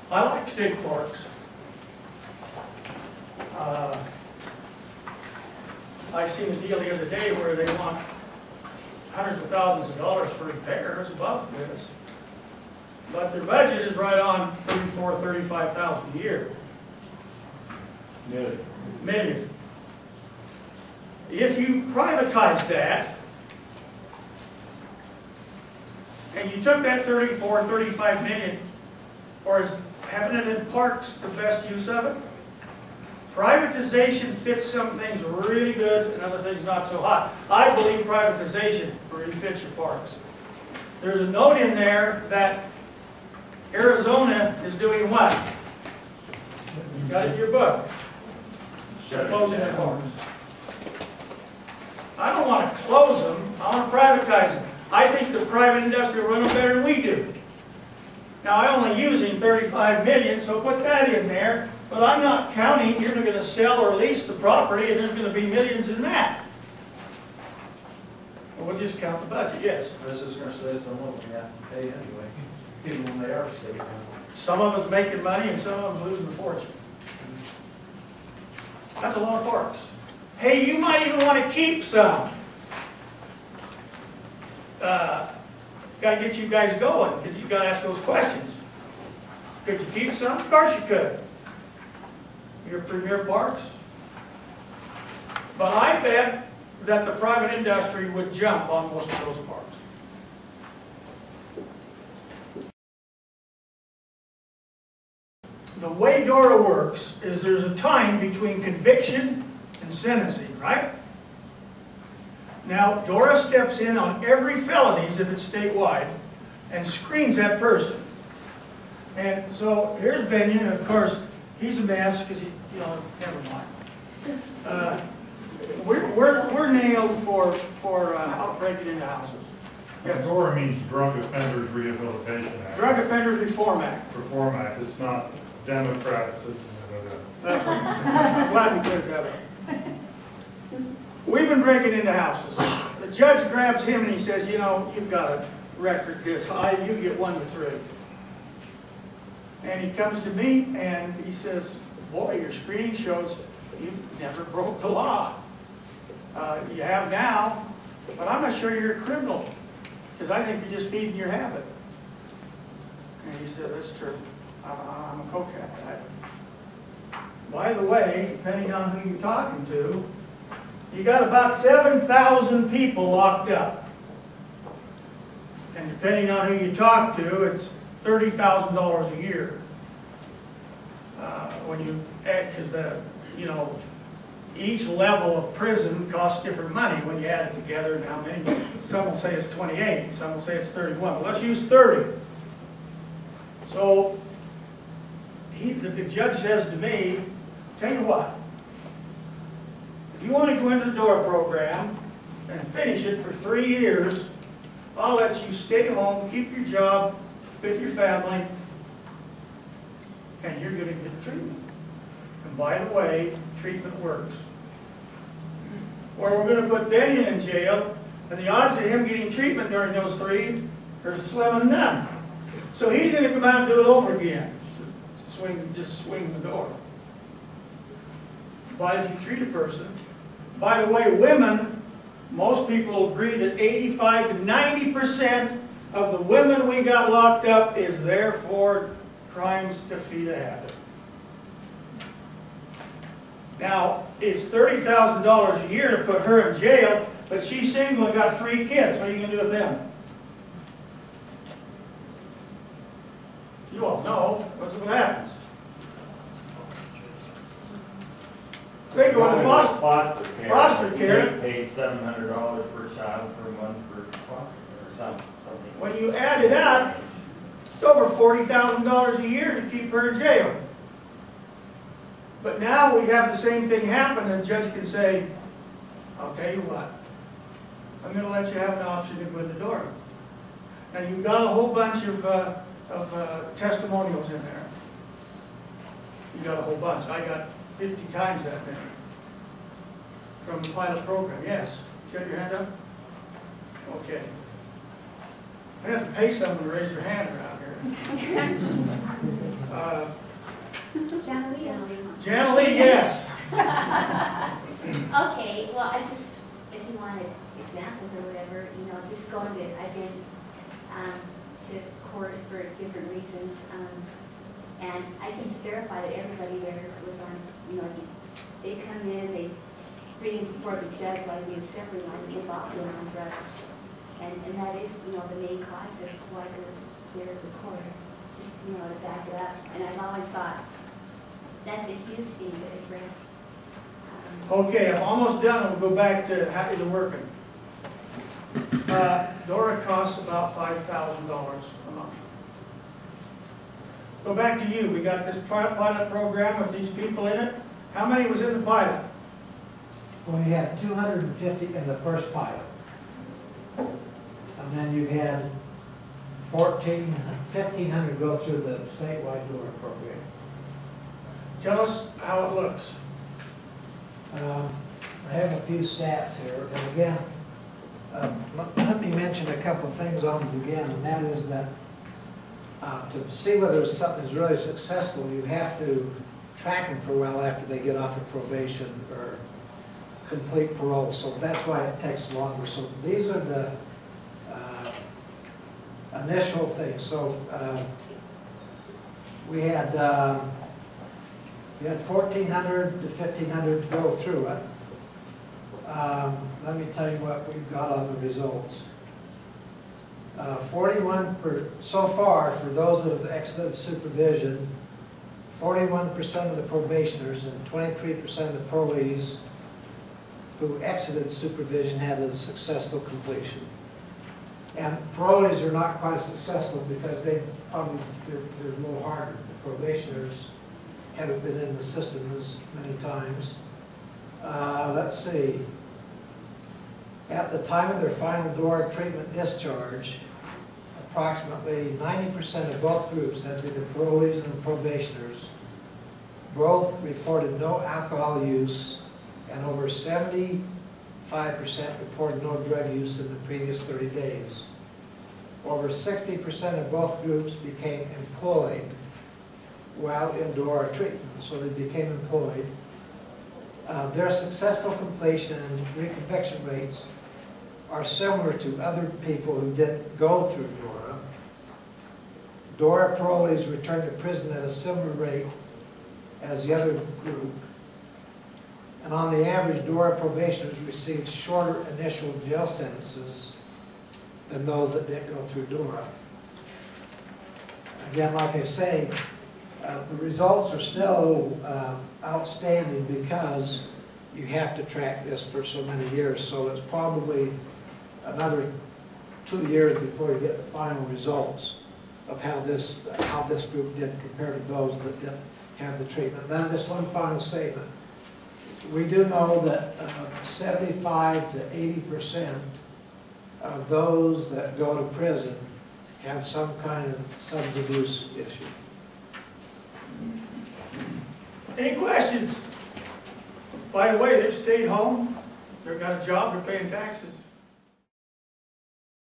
I like state parks. I seen a deal the other day where they want hundreds of thousands of dollars for repairs above this, but their budget is right on $34,000–35,000 a year. Million. If you privatize that, and you took that 35 million, or is having it in parks the best use of it? Privatization fits some things really good and other things not so hot. I believe privatization really fits your parks. There's a note in there that Arizona is doing what? You got it in your book. Closing their parks. I don't want to close them. I want to privatize them. I think the private industry will run them better than we do. Now, I'm only using 35 million, so put that in there. But I'm not counting you're going to sell or lease the property, and there's going to be millions in that. Well, we'll just count the budget, yes. I was just going to say some of them have to pay anyway, even when they are state owned. Some of them's making money, and some of them's losing a fortune. That's a lot of parks. Hey, you might even want to keep some. Got to get you guys going, because you've got to ask those questions. Could you keep some? Of course you could. Your premier parks. But I bet that the private industry would jump on most of those parks. The way DORA works is there's a time between conviction and sentencing, right? Now, DORA steps in on every felonies if it's statewide and screens that person. And so here's Benyon, and of course, he's a mess because he, never mind. We're nailed for breaking into houses. Yes. DORA means Drug Offenders Rehabilitation Act. Drug Offenders Reform Act. Reform Act. It's not Democrats. That's right. I'm glad we cleared that up. We've been breaking into houses. The judge grabs him and he says, you've got a record this high, you get 1 to 3. And he comes to me and he says, boy, your screening shows you never broke the law. You have now, but I'm not sure you're a criminal, because I think you're just feeding your habit. And he said, that's true. I'm a coke addict. By the way, depending on who you're talking to, you got about 7,000 people locked up. And depending on who you talk to, it's $30,000 a year. When you add, because each level of prison costs different money when you add it together and how many. Some will say it's 28, some will say it's 31. Well, let's use 30. So the judge says to me, tell you what, if you want to go into the DORA program and finish it for 3 years, I'll let you stay home, keep your job with your family, and you're going to get treatment. And by the way, treatment works. Or we're going to put Benyon in jail, and the odds of him getting treatment during those 3 are slim and none. So he's going to come out and do it over again. Just swing the door. But if you treat a person, by the way, women, most people agree that 85 to 90% of the women we got locked up is there for crimes to feed a habit. Now, it's $30,000 a year to put her in jail, but she's single and got 3 kids. What are you going to do with them? You all know what's what happens. They go into foster care. They pay $700 per child per month for foster or something. When you add it up, it's over $40,000 a year to keep her in jail. But now we have the same thing happen, and the judge can say, I'll tell you what, I'm going to let you have an option to go in the door. And you've got a whole bunch of testimonials in there. You got a whole bunch. I got 50 times that many from the pilot program. Yes? You got your hand up? Okay. I have to pay someone to raise their hand around here. Jana Lee, yes. Okay, well, I just, if you wanted examples or whatever, just going to, I've been to court for different reasons, and I can just verify that everybody there was on, they come in, they bring it before the judge, like the assembly line, they get off on drugs. And that is, the main cause of why they're there at the court, just, to back it up. And I've always thought, that's a huge thing to address. Okay, I'm almost done. We'll go back to how you're working. Dora costs about $5,000 a month. Go back to you. We got this pilot program with these people in it. How many was in the pilot? Well, you had 250 in the first pilot. And then you had 1,500 go through the statewide DORA program. Tell us how it looks. I have a few stats here, and again, let me mention a couple of things on it again, and that is that to see whether something is really successful, you have to track them for a while after they get off of probation or complete parole, so that's why it takes longer. So these are the initial things. So we had 1,400 to 1,500 to go through it. Let me tell you what we've got on the results. 41% so far for those that have exited supervision, 41% of the probationers and 23% of the parolees who exited supervision had a successful completion. And parolees are not quite as successful because they're a little harder. The probationers haven't been in the system as many times. Let's see. At the time of their final DORA treatment discharge, approximately 90% of both groups, that be the parolees and the probationers, both reported no alcohol use, and over 75% reported no drug use in the previous 30 days. Over 60% of both groups became employed while in DORA treatment, so they became employed. Their successful completion and reconviction rates are similar to other people who didn't go through DORA. DORA parolees returned to prison at a similar rate as the other group. And on the average, DORA probationers received shorter initial jail sentences than those that didn't go through DORA. Again, like I say, the results are still outstanding because you have to track this for so many years. So it's probably another 2 years before you get the final results of how this group did compared to those that didn't have the treatment. And then just one final statement. We do know that 75 to 80% of those that go to prison have some kind of substance abuse issue. Any questions? By the way, they've stayed home. They've got a job. They're paying taxes.